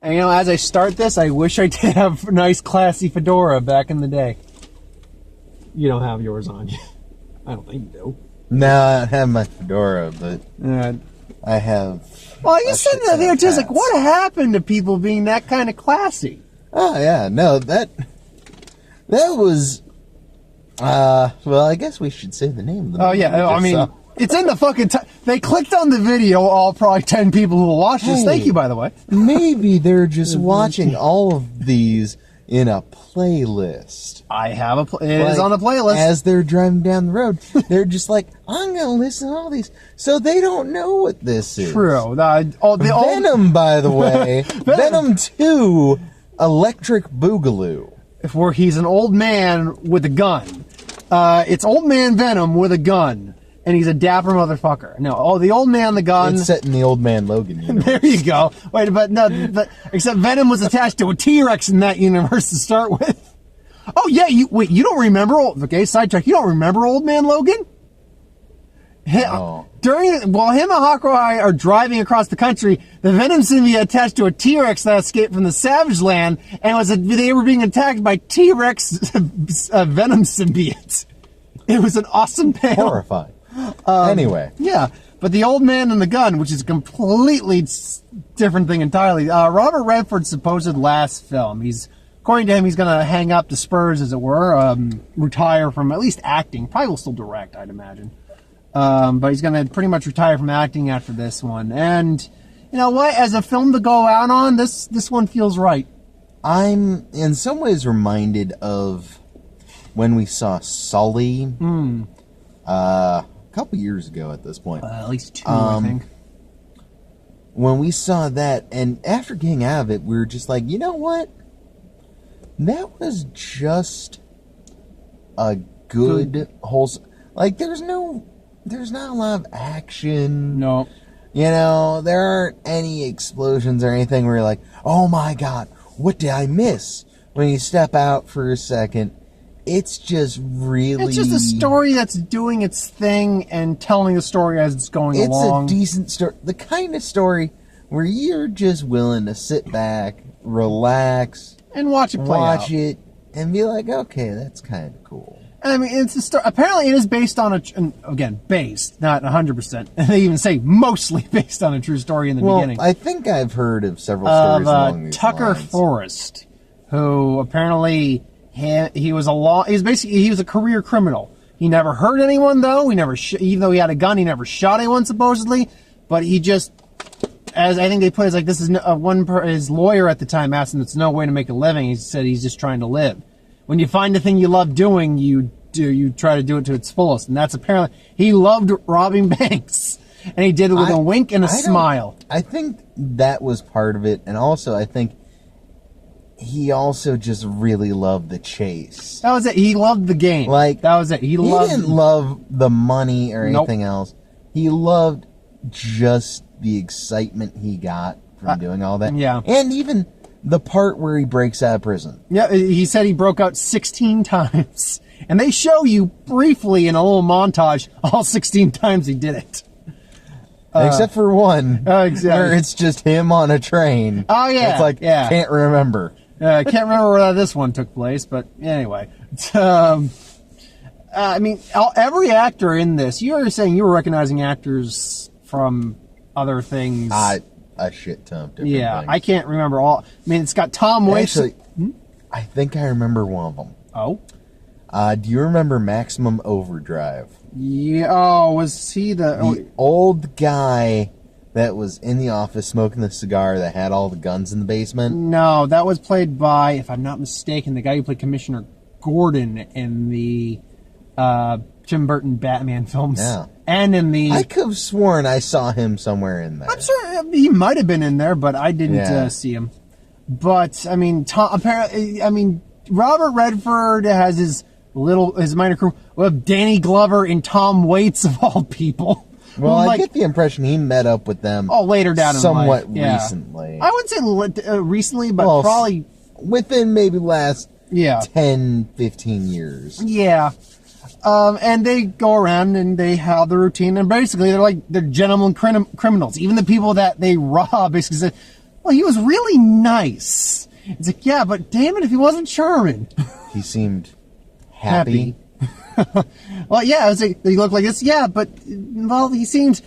And, you know, as I start this, I wish I did have a nice, classy fedora back in the day. You don't have yours on. I don't think you do. No, I don't have my fedora, but I have... Well, you said that there, just like, what happened to people being that kind of classy? Oh, yeah, no, that was... well, I guess we should say the name of the movie. Oh, yeah, I mean... It's in the fucking... They clicked on the video, all probably 10 people who will watch this. Hey, thank you, by the way. Maybe they're just watching all of these in a playlist. I have it is on a playlist. As they're driving down the road, they're just like, I'm going to listen to all these. So they don't know what this is. True. Venom, by the way. Venom 2, Electric Boogaloo. Where he's an old man with a gun. It's old man Venom with a gun. And he's a dapper motherfucker. No, the old man, the gun. It's set in the Old Man Logan universe. There you go. Wait, but except Venom was attached to a T-Rex in that universe to start with. Oh yeah, you don't remember? Okay, sidetrack. You don't remember Old Man Logan? No. While him and Hawkeye are driving across the country, the Venom symbiote attached to a T-Rex that escaped from the Savage Land, and they were being attacked by T-Rex Venom symbiotes. It was an awesome tale. Horrifying. Anyway. Yeah, but the old man and the gun, which is a completely different thing entirely. Robert Redford's supposed last film. According to him, he's going to hang up the spurs, as it were, retire from at least acting. Probably will still direct, I'd imagine. But he's going to pretty much retire from acting after this one. And, you know what? As a film to go out on, this one feels right. I'm, in some ways, reminded of when we saw Sully. A couple years ago at this point. At least 2, I think. When we saw that, and after getting out of it, we were just like, you know what? That was just a good wholesome... Like, there's not a lot of action. No. You know, there aren't any explosions or anything where you're like, oh my god, what did I miss? When you step out for a second... It's just really... It's just a story that's doing its thing and telling the story as it's going along. It's a decent story. The kind of story where you're just willing to sit back, relax... And watch it play out. Watch it, and be like, okay, that's kind of cool. I mean, it's a story. Apparently it is based on again, based, not 100%. And they even say mostly based on a true story in the beginning. I think I've heard of several stories along these Tucker lines. Forrest, who apparently... He was a career criminal. He never hurt anyone, though. Even though he had a gun, he never shot anyone, supposedly. But he just, as I think they put it, like, this is his lawyer at the time asked him, it's no way to make a living. He said he's just trying to live. When you find the thing you love doing, you try to do it to its fullest. And that's apparently, he loved robbing banks. And he did it with a wink and a smile. I think that was part of it. And also, I think he also just really loved the chase. That was it. He loved the game. Like, that was it. He didn't love the money or anything else. He loved just the excitement he got from doing all that. Yeah. And even the part where he breaks out of prison. Yeah, he said he broke out 16 times. And they show you briefly in a little montage all 16 times he did it. Except for one. Exactly. Where it's just him on a train. Oh, yeah. It's like, can't remember. I can't remember where this one took place, but anyway. I mean, every actor in this, you were saying you were recognizing actors from other things. A shit ton of different things. I can't remember all. I mean, it's got Tom Waits. Actually, I think I remember one of them. Oh? Do you remember Maximum Overdrive? Yeah. Oh, was he the old guy that was in the office smoking the cigar that had all the guns in the basement? No, that was played by, if I'm not mistaken, the guy who played Commissioner Gordon in the Tim Burton Batman films. Yeah. And in the... I could have sworn I saw him somewhere in there. I'm sure he might have been in there, but I didn't see him. But, I mean, Robert Redford has his minor crew. We have Danny Glover and Tom Waits, of all people. Well, I get the impression he met up with them later down in life. Somewhat recently. I wouldn't say recently, but probably... Within maybe last 10, 15 years. Yeah. And they go around and they have the routine, and basically they're gentlemen criminals. Even the people that they rob basically say, well, he was really nice. It's like, yeah, but damn it if he wasn't charming. He seemed happy. Well, yeah, he looked like this. Yeah, but, well, he seemed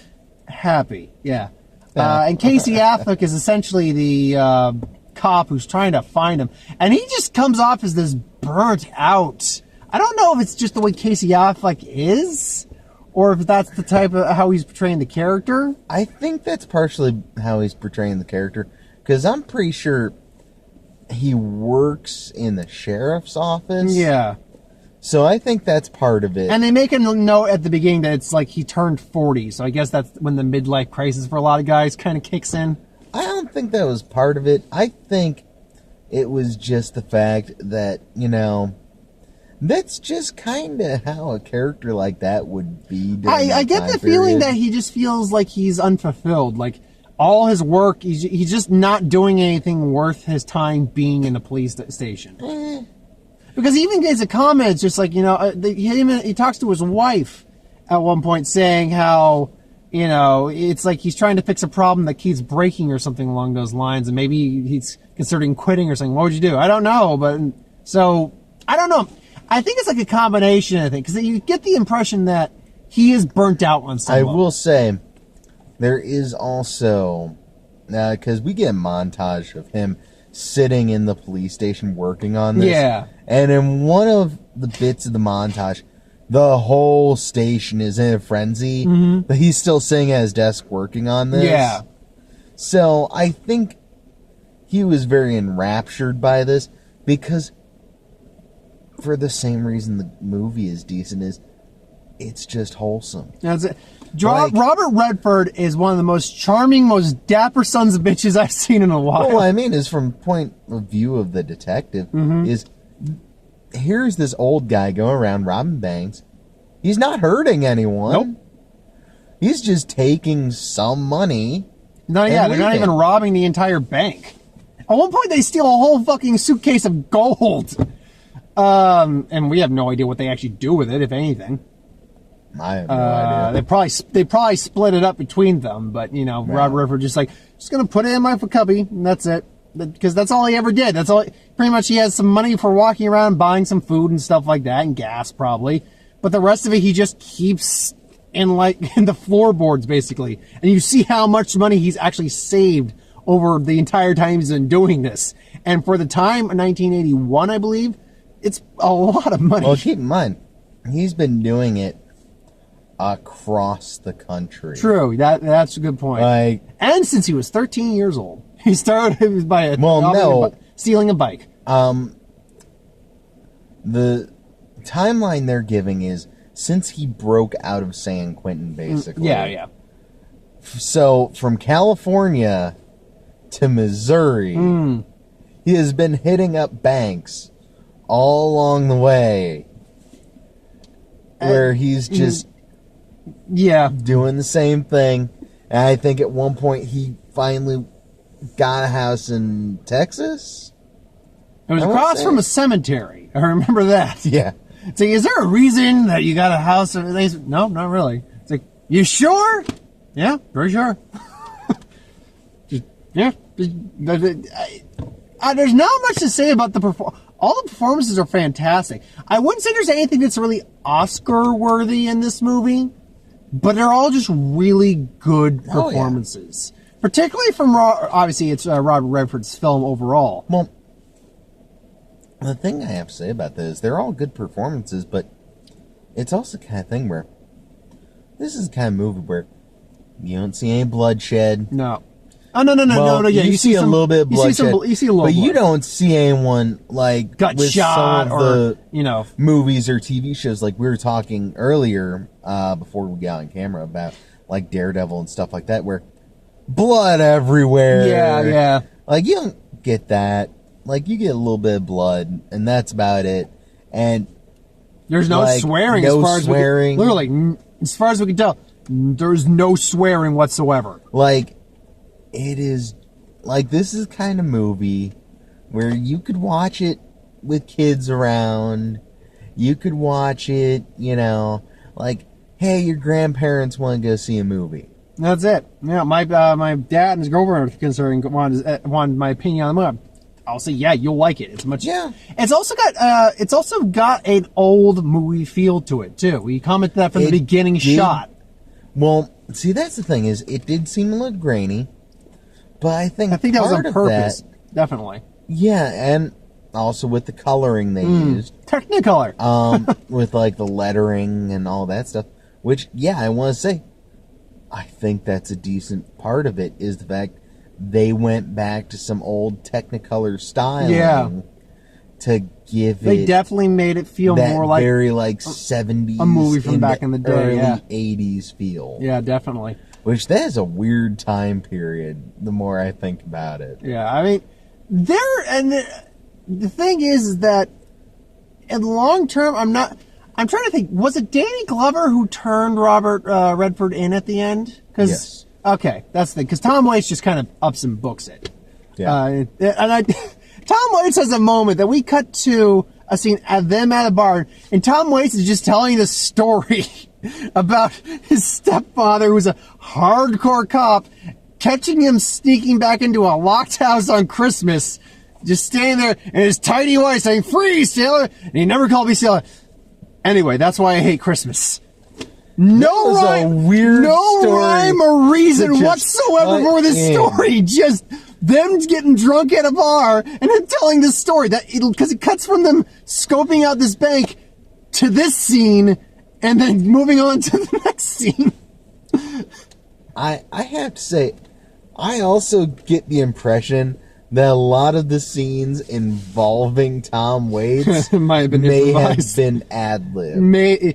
happy. Yeah. And Casey Affleck is essentially the cop who's trying to find him. And he just comes off as this burnt out. I don't know if it's just the way Casey Affleck is, or if that's the type of how he's portraying the character. I think that's partially how he's portraying the character, because I'm pretty sure he works in the sheriff's office. Yeah. So I think that's part of it. And they make a note at the beginning that it's like he turned 40, so I guess that's when the midlife crisis for a lot of guys kind of kicks in. I don't think that was part of it. I think it was just the fact that, that's just kind of how a character like that would be. I get the feeling that he just feels like he's unfulfilled. Like, all his work, he's just not doing anything worth his time being in a police station. Because he even gives a comment, it's just like, he talks to his wife at one point saying how, it's like he's trying to fix a problem that keeps breaking or something along those lines, and maybe he's considering quitting or something. What would you do? I don't know, but, so, I don't know. I think it's like a combination, I think, because you get the impression that he is burnt out on some level. I will say, there is also, because we get a montage of him sitting in the police station working on this. Yeah. And in one of the bits of the montage, the whole station is in a frenzy. Mm-hmm. But he's still sitting at his desk working on this. Yeah. So I think he was very enraptured by this, because for the same reason the movie is decent, is it's just wholesome. That's it. Robert Redford is one of the most charming, most dapper sons of bitches I've seen in a while. Well, I mean, is from point of view of the detective, is here's this old guy going around robbing banks. He's not hurting anyone. Nope. He's just taking some money. No, yeah, they're not even robbing the entire bank. At one point, they steal a whole fucking suitcase of gold. And we have no idea what they actually do with it, if anything. I have no idea. They probably split it up between them, but Robert Redford just gonna put it in my cubby, and that's it, because that's all he ever did. That's all. Pretty much, he has some money for walking around, buying some food and stuff like that, and gas probably. But the rest of it, he just keeps in the floorboards basically, and you see how much money he's actually saved over the entire time he's been doing this. And for the time, 1981, I believe, it's a lot of money. Well, keep in mind, he's been doing it across the country. True, that's a good point. And since he was 13 years old, he started by stealing a bike. The timeline they're giving is since he broke out of San Quentin, basically. Yeah. So from California to Missouri, he has been hitting up banks all along the way, where he's just doing the same thing. And I think at one point he finally got a house in Texas. It was across from a cemetery. I remember that. Yeah. It's like, is there a reason that you got a house? They said, no, not really. It's like, you sure? Yeah, very sure. There's not much to say about the performance. All the performances are fantastic. I wouldn't say there's anything that's really Oscar-worthy in this movie, but they're all just really good performances. Oh, yeah. Particularly from, obviously, it's Robert Redford's film overall. Well, the thing I have to say about this is they're all good performances, but it's also the kind of thing where this is the kind of movie where you don't see any bloodshed. No. Oh, no. Yeah, you see a little bit of bloodshed. You see a little but blood. You don't see anyone, got with shot some of the movies or TV shows like we were talking earlier before we got on camera about, like, Daredevil and stuff like that, where blood everywhere. Yeah. You don't get that. You get a little bit of blood, and that's about it. And there's no swearing. No as far swearing. Literally, as far as we can tell, there's no swearing whatsoever. It is, this is the kind of movie where you could watch it with kids around. You could watch it, hey, your grandparents want to go see a movie. That's it. Yeah, my dad and his girlfriend are considering wanted my opinion on the movie. I'll say, yeah, you'll like it. It's much. Yeah. It's also got an old movie feel to it too. We commented that from the beginning shot. Well, see, that's the thing is, it did seem a little grainy, but I think that was on purpose. That, definitely. Yeah, and also with the coloring they used, Technicolor. with like the lettering and all that stuff. Which, yeah, I want to say, I think that's a decent part of it is the fact they went back to some old Technicolor styling to give They definitely made it feel that more like very like 70s, a movie from back in the day, early yeah. 80s feel. Yeah, definitely. Which that is a weird time period. The more I think about it. Yeah, I mean, the thing is that in the long term, I'm trying to think. Was it Danny Glover who turned Robert Redford in at the end? Yes. Okay, that's the thing. Because Tom Waits just kind of ups and books it. Yeah. Tom Waits has a moment that we cut to a scene of them at a bar, and Tom Waits is just telling the story about his stepfather, who's a hardcore cop, catching him sneaking back into a locked house on Christmas, just standing there in his tidy white saying, "Freeze, sailor!" And he never called me sailor. Anyway, that's why I hate Christmas. No rhyme or reason whatsoever for this story. Just them getting drunk at a bar and then telling this story because it cuts from them scoping out this bank to this scene and then moving on to the next scene. I have to say, I also get the impression that a lot of the scenes involving Tom Waits may have been ad-libbed. Maybe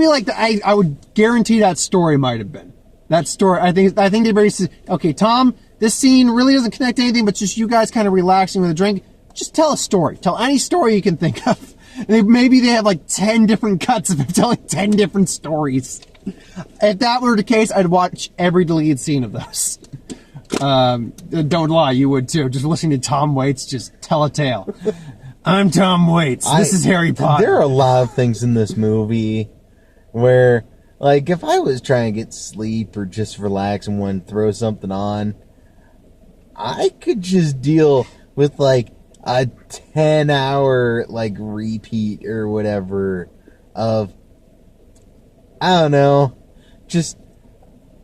like I would guarantee that story might have been. That story, I think they basically said, okay, Tom, this scene really doesn't connect to anything, but just you guys kind of relaxing with a drink. Just tell a story. Tell any story you can think of. Maybe they have like 10 different cuts of him telling 10 different stories. If that were the case, I'd watch every deleted scene of those. Don't lie, you would too. Just listening to Tom Waits just tell a tale. I'm Tom Waits. This is Harry Potter. There are a lot of things in this movie where, like, if I was trying to get sleep or just relax and want to throw something on, I could just deal with, like, a 10-hour, like, repeat or whatever of, I don't know, just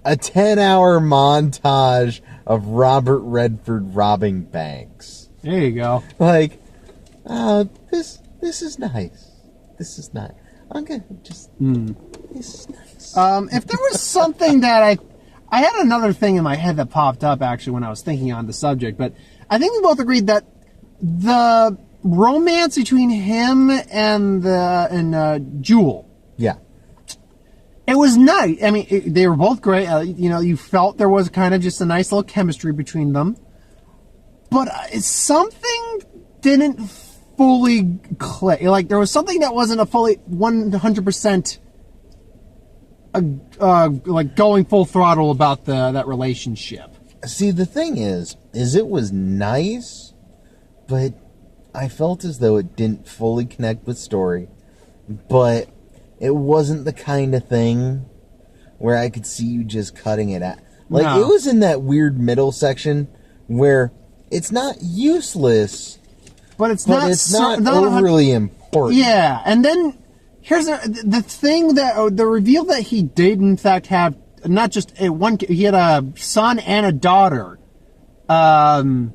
a 10-hour montage of Robert Redford robbing banks. There you go. Like, this is nice. This is nice. I'm gonna just. This is nice. If there was something that I had another thing in my head that popped up actually when I was thinking on the subject, but I think we both agreed that the romance between him and Jewel. Yeah. It was nice. I mean, they were both great. You felt there was kind of just a nice little chemistry between them. But something didn't fully click. Like, there was something that wasn't a fully 100% like going full throttle about that relationship. See, the thing is it was nice, but I felt as though it didn't fully connect with story. But it wasn't the kind of thing where I could see you just cutting it out. Like, No. It was in that weird middle section where it's not useless, But it's but not it's not overly important. Yeah, and then here's the thing that the reveal that he did in fact have not just he had a son and a daughter. And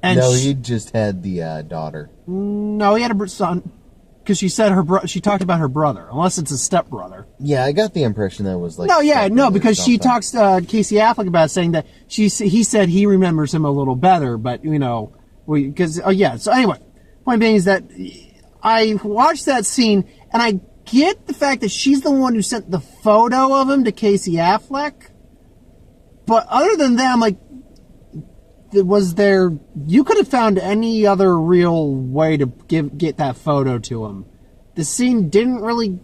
no, he just had the daughter. No, he had a son. Because she said she talked about her brother, unless it's a stepbrother. Yeah, I got the impression that it was like... because she talks to Casey Affleck about saying that he said he remembers him a little better, but, so anyway, point being is that I watched that scene, and I get the fact that she's the one who sent the photo of him to Casey Affleck, but other than that, I'm like, you could have found any other real way to get that photo to him. The scene didn't really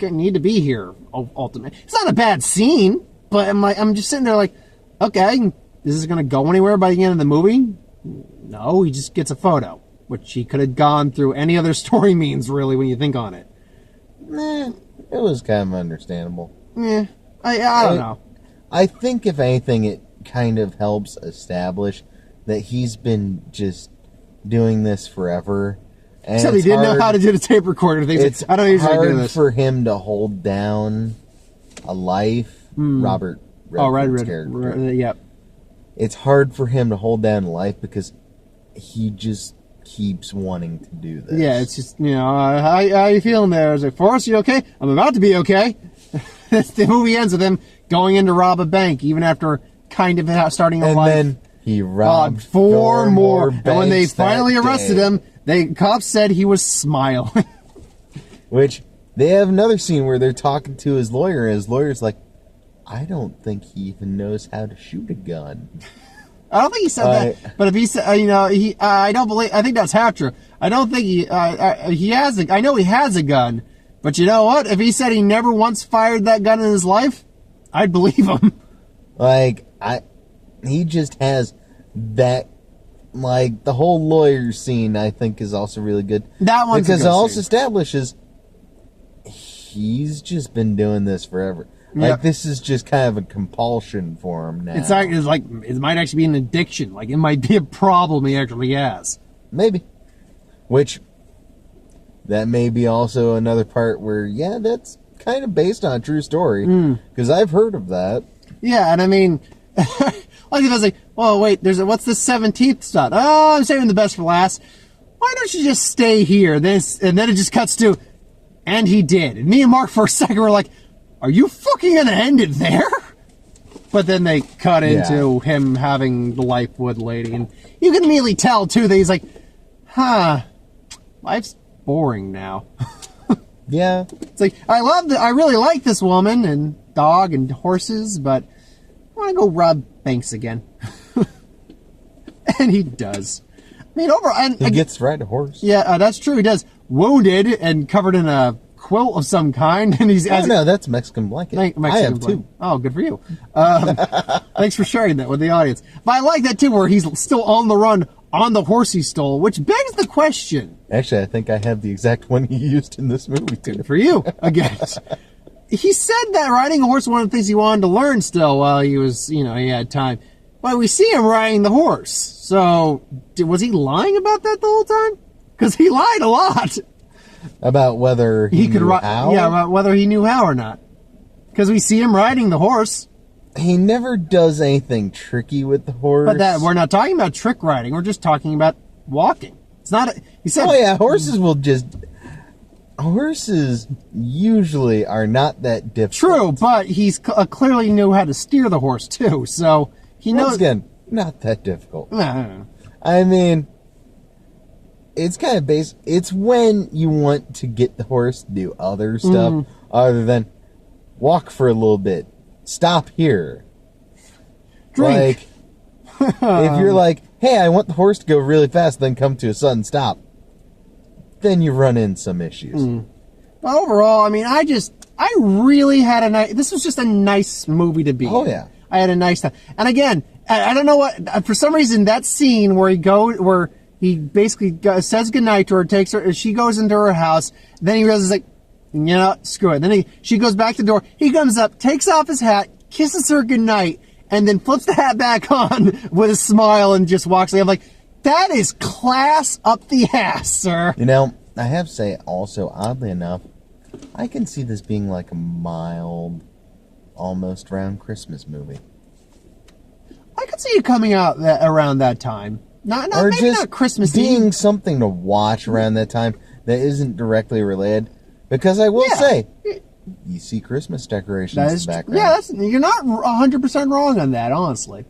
need to be here, ultimately. It's not a bad scene, but I'm just sitting there like, okay, is this going to go anywhere by the end of the movie? No, he just gets a photo, which he could have gone through any other story means, really, when you think on it. It was kind of understandable. Yeah, I don't know. I think if anything, it kind of helps establish that he's been just doing this forever. And Except he didn't know how to do the tape recorder. It's I don't usually do hard this. for him to hold down a life. Robert Redford's character. Yep. It's hard for him to hold down a life because he just keeps wanting to do this. Yeah, it's just, how you feeling there? I was like, Forrest, you okay? I'm about to be okay. The movie ends with him going in to rob a bank, even after kind of starting a life. And then he robbed four more. And when they banks finally that arrested day. him, the cops said he was smiling. Which, they have another scene where they're talking to his lawyer, and his lawyer's like, I don't think he even knows how to shoot a gun. I don't think he said that, but if he said, I don't believe. I think that's half true. I don't think he has. I know he has a gun, but you know what? If he said he never once fired that gun in his life, I'd believe him. He just has that. Like the whole lawyer scene, I think is also really good. That one's because a it good also scene. establishes he's just been doing this forever. Like, this is just kind of a compulsion for him now. It's like it might actually be an addiction. Like, it might be a problem he actually has. Maybe. Which, that may be also another part where, that's kind of based on a true story. Because I've heard of that. Yeah, and I mean, like if I was like, well, wait, what's the 17th stunt? Oh, I'm saving the best for last. Why don't you just stay here? And then it just cuts to, and he did. And me and Mark for a second were like, are you fucking gonna end it there? But then they cut into him having the life with lady, and you can immediately tell too that he's like, life's boring now. Yeah. It's like, I really like this woman and dog and horses, but I want to go rob banks again. And he does. I mean, He gets to ride a horse. Yeah, that's true. He does. Wounded and covered in a quilt of some kind, and he's. No, that's Mexican blanket. I have two. Oh, good for you. Thanks for sharing that with the audience. But I like that too, where he's still on the run on the horse he stole, which begs the question. Actually, I think I have the exact one he used in this movie too. Good for you, I guess. He said that riding a horse was one of the things he wanted to learn still while he was, he had time. But we see him riding the horse. So, was he lying about that the whole time? Because he lied a lot. About whether he could knew ride. how? Yeah, about whether he knew how or not. Because we see him riding the horse. He never does anything tricky with the horse. But we're not talking about trick riding. We're just talking about walking. It's not. He said. Oh yeah, horses usually are not that difficult. True, but he's clearly knew how to steer the horse too. So he knows. Once again, not that difficult. No. I mean, it's kind of basic. It's when you want to get the horse to do other stuff other than walk for a little bit. Stop here. Drink. Like, if you're like, hey, I want the horse to go really fast, then come to a sudden stop, then you run in some issues. But overall, I mean, I really had a nice. This was just a nice movie to be. Oh in. yeah, I had a nice time. And again, I don't know what. For some reason, that scene where he basically says goodnight to her, takes her, she goes into her house. Then he realizes like, screw it. Then she goes back to the door. He comes up, takes off his hat, kisses her goodnight, and then flips the hat back on with a smile and just walks away. I'm like, that is class up the ass, sir. I have to say also, oddly enough, I can see this being like a mild, almost around Christmas movie. I could see it coming out around that time. Not Christmas being Eve. something to watch around that time that isn't directly related. Because I will say, you see Christmas decorations in the background. Yeah, you're not 100% wrong on that, honestly.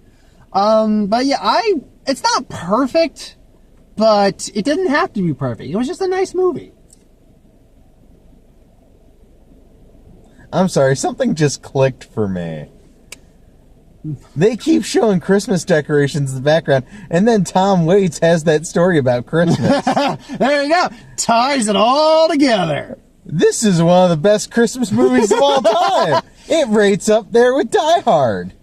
But yeah, it's not perfect, but it didn't have to be perfect. It was just a nice movie. I'm sorry, something just clicked for me. They keep showing Christmas decorations in the background, and then Tom Waits has that story about Christmas. There you go. Ties it all together. This is one of the best Christmas movies of all time. It rates up there with Die Hard.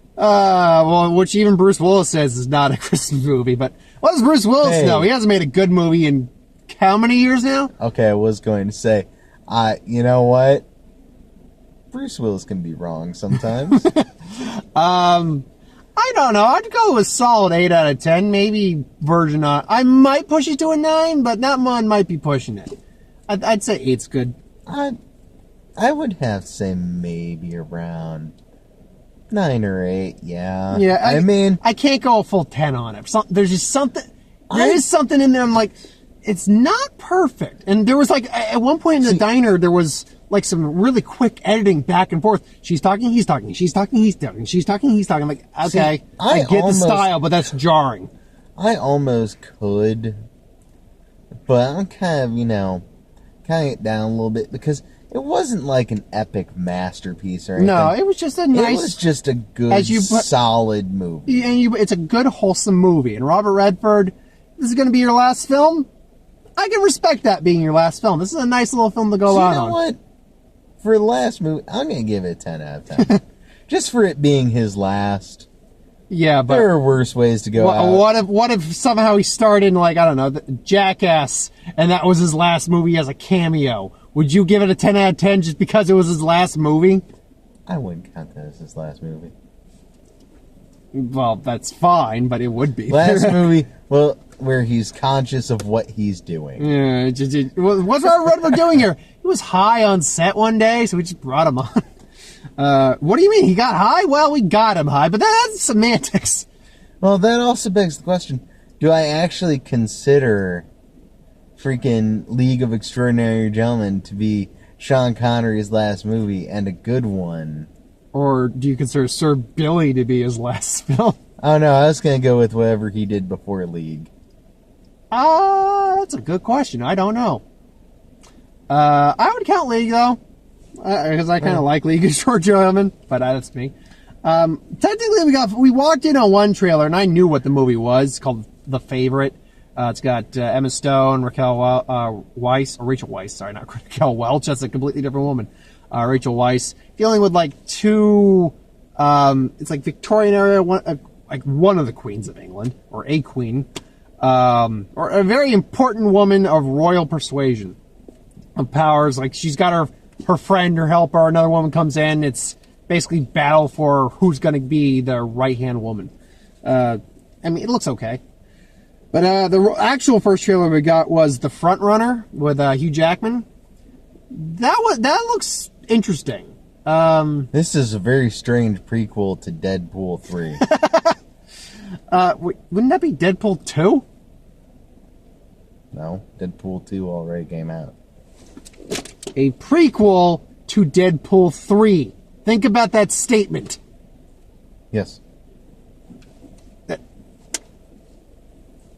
Which even Bruce Willis says is not a Christmas movie. But what does Bruce Willis know? He hasn't made a good movie in how many years now? Okay, I was going to say, you know what? Bruce Willis can be wrong sometimes. I don't know. I'd go with solid 8 out of 10. Maybe version on. I might push it to a 9, but that one might be pushing it. I'd say 8's good. I would have to say maybe around 9 or 8. Yeah. Yeah. I mean, I can't go a full 10 on it. There's just something. There is something in there. I'm like, it's not perfect. And there was like at one point in the diner, there was like some really quick editing back and forth. She's talking, he's talking. She's talking, he's talking. She's talking, he's talking. I'm like, okay, I get the style, but that's jarring. I almost could, but I'm kind of, cutting it down a little bit because it wasn't like an epic masterpiece or anything. No, it was just a nice. It was just a good, solid movie. And it's a good, wholesome movie. And Robert Redford, this is going to be your last film? I can respect that being your last film. This is a nice little film to go out on. You know what? For the last movie, I'm going to give it a 10 out of 10. Just for it being his last. Yeah, but there are worse ways to go out. What if somehow he starred in, like, I don't know, Jackass, and that was his last movie as a cameo? Would you give it a 10 out of 10 just because it was his last movie? I wouldn't count that as his last movie. Well, that's fine, but it would be. Last movie, well, where he's conscious of what he's doing. Yeah, what's Robert Redford doing here? He was high on set one day, so we just brought him on. What do you mean? He got high? Well, we got him high, but that's semantics. Well, that also begs the question, do I actually consider freaking League of Extraordinary Gentlemen to be Sean Connery's last movie and a good one? Or do you consider Sir Billy to be his last film? I don't know. I was going to go with whatever he did before League. That's a good question. I don't know. I would count League, though. Because I kind of like League of Extraordinary Gentlemen, but that's me. Technically, we walked in on one trailer, and I knew what the movie was. It's called The Favorite. It's got Emma Stone, Rachel Weisz, sorry, not Raquel Welch. That's a completely different woman. Rachel Weisz, dealing with like two, it's like Victorian era, one of the queens of England, or a queen, or a very important woman of royal persuasion, of powers. Like she's got her friend, her helper, another woman comes in. It's basically battle for who's going to be the right-hand woman. I mean, it looks okay. But the actual first trailer we got was The Front Runner with Hugh Jackman. That looks interesting. This is a very strange prequel to Deadpool 3. Wouldn't that be Deadpool 2? No, Deadpool 2 already came out. A prequel to Deadpool 3. Think about that statement. Yes.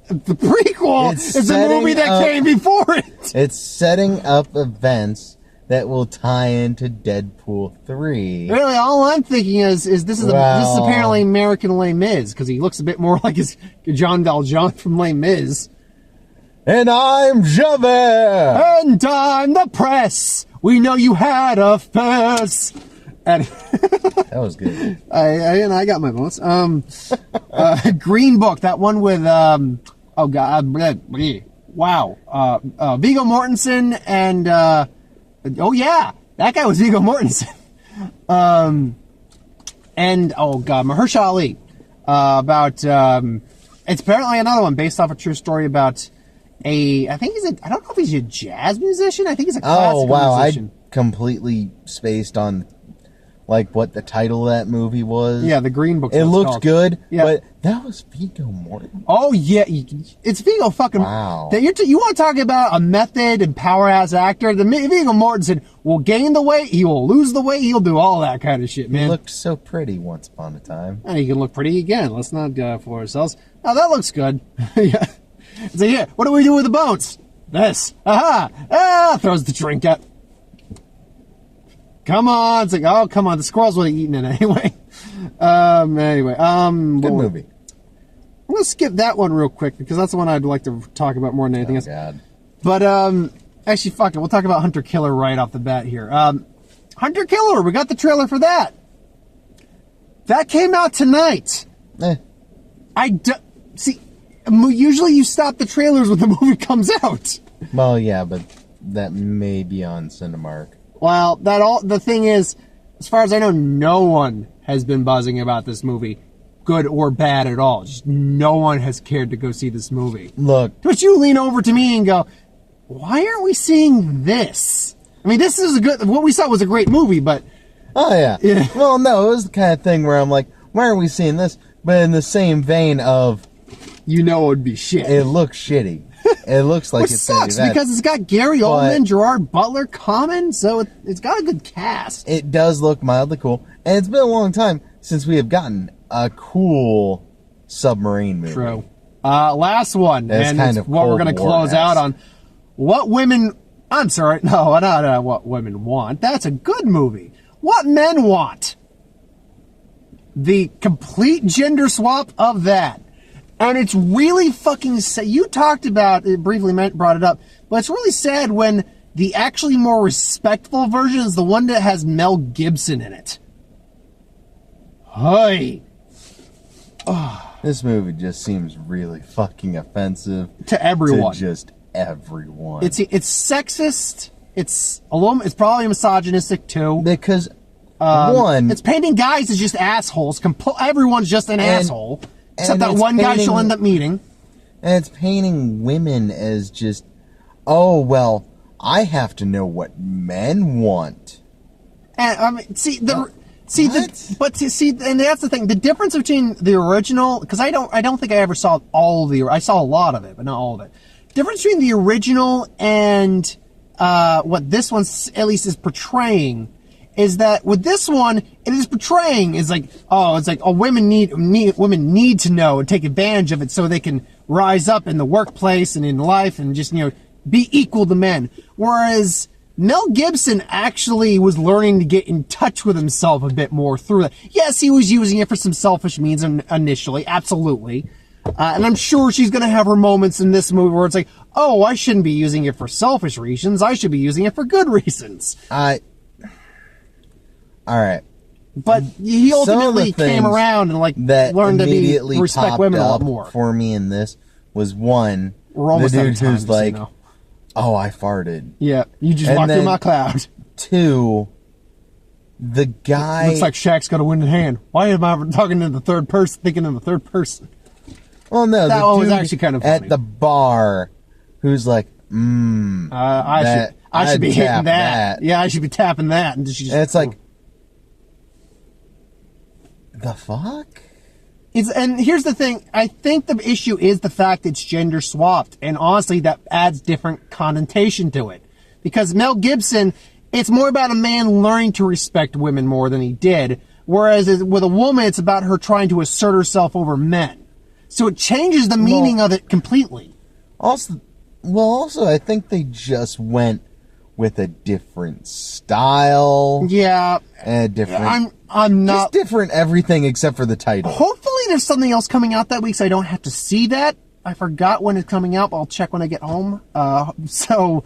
The prequel is a movie that came before it. It's setting up events that will tie into Deadpool 3. Really, all I'm thinking is this is apparently American Les Mis, because he looks a bit more like his John Valjean from Les Mis. And I'm Javert! And I'm the press! We know you had a fess! And that was good. I got my votes. Green Book, that one with, wow. Viggo Mortensen and, oh yeah, that guy was Viggo Mortensen. And, oh god, Mahershala Ali. It's apparently another one based off a true story about I don't know if he's a jazz musician. I think he's a classical musician. I completely spaced on like what the title of that movie was. Yeah, the Green Book. It looked good, yeah. But that was Viggo Mortensen. Oh yeah, it's Viggo fucking. Wow. You want to talk about a method and powerhouse actor? The Viggo Mortensen will gain the weight, he will lose the weight, he'll do all that kind of shit, man. He looked so pretty once upon a time. And he can look pretty again. Let's not fool ourselves. Oh, that looks good. Yeah. So yeah, what do we do with the bones? This. Aha! Throws the drink at. Come on. It's like, oh, come on. The squirrels would have eaten it anyway. Good movie. I'm going to skip that one real quick because that's the one I'd like to talk about more than anything else. God. But, actually, fuck it. We'll talk about Hunter Killer right off the bat here. Hunter Killer, we got the trailer for that. That came out tonight. See, usually you stop the trailers when the movie comes out. Well, yeah, but that may be on Cinemark. Well, the thing is, as far as I know, no one has been buzzing about this movie, good or bad at all. Just no one has cared to go see this movie. Look. But you lean over to me and go, why aren't we seeing this? I mean, this is what we saw was a great movie, but... Oh, yeah. Yeah. Well, no, it was the kind of thing where I'm like, why aren't we seeing this? But in the same vein of... You know it would be shit. It looks shitty. It looks like Which it's sucks, gonna be bad. because it's got Gary Oldman, Gerard Butler, Common, so it's got a good cast. It does look mildly cool. And it's been a long time since we have gotten a cool submarine movie. True. Last one, That's and kind it's of what we're Cold going to War close out esque. on. What women... I'm sorry, no, not what women want. That's a good movie. What men want. The complete gender swap of that. And it's really fucking sad. You talked about it, briefly brought it up, but it's really sad when the actually more respectful version is the one that has Mel Gibson in it. Hey. This movie just seems really fucking offensive To everyone. To just everyone. It's sexist. It's probably misogynistic too. because one, It's painting guys as just assholes. Everyone's just an asshole. Except that it's one guy painting- she'll end up meeting. and it's painting women as just, oh well, I have to know what men want. And I mean, and that's the thing. The difference between the original, because I don't think I ever saw I saw a lot of it, but not all of it. Difference between the original and what this one at least is portraying is that with this one, it is portraying is like, women need to know and take advantage of it so they can rise up in the workplace and in life and just, be equal to men. Whereas Mel Gibson actually was learning to get in touch with himself a bit more through that. Yes, he was using it for some selfish means initially, absolutely. And I'm sure she's going to have her moments in this movie where it's like, oh, I shouldn't be using it for selfish reasons. I should be using it for good reasons. All right. But he ultimately came things around and That learned to immediately respect popped women a lot up more. for me in this was one, We're almost the out dude of time, who's just so you like, know. oh, I farted. Yeah, you just And walked through then- my cloud. Two, the guy. Looks like Shaq's got a win in hand. Why am I talking in the third person, thinking in the third person? Well, no, That the one was dude actually kind of funny. at the bar who's like, I should be I'd hitting tap that. Yeah, I should be tapping that. And it's like, the fuck? And here's the thing. I think the issue is the fact it's gender swapped. And honestly, that adds different connotation to it. Because Mel Gibson, it's more about a man learning to respect women more than he did. Whereas with a woman, it's about her trying to assert herself over men. So it changes the meaning of it completely. Also, I think they just went with a different style. Yeah. And a different. I'm not. Just different everything except for the title. Hopefully there's something else coming out that week so I don't have to see that. I forgot when it's coming out, but I'll check when I get home. So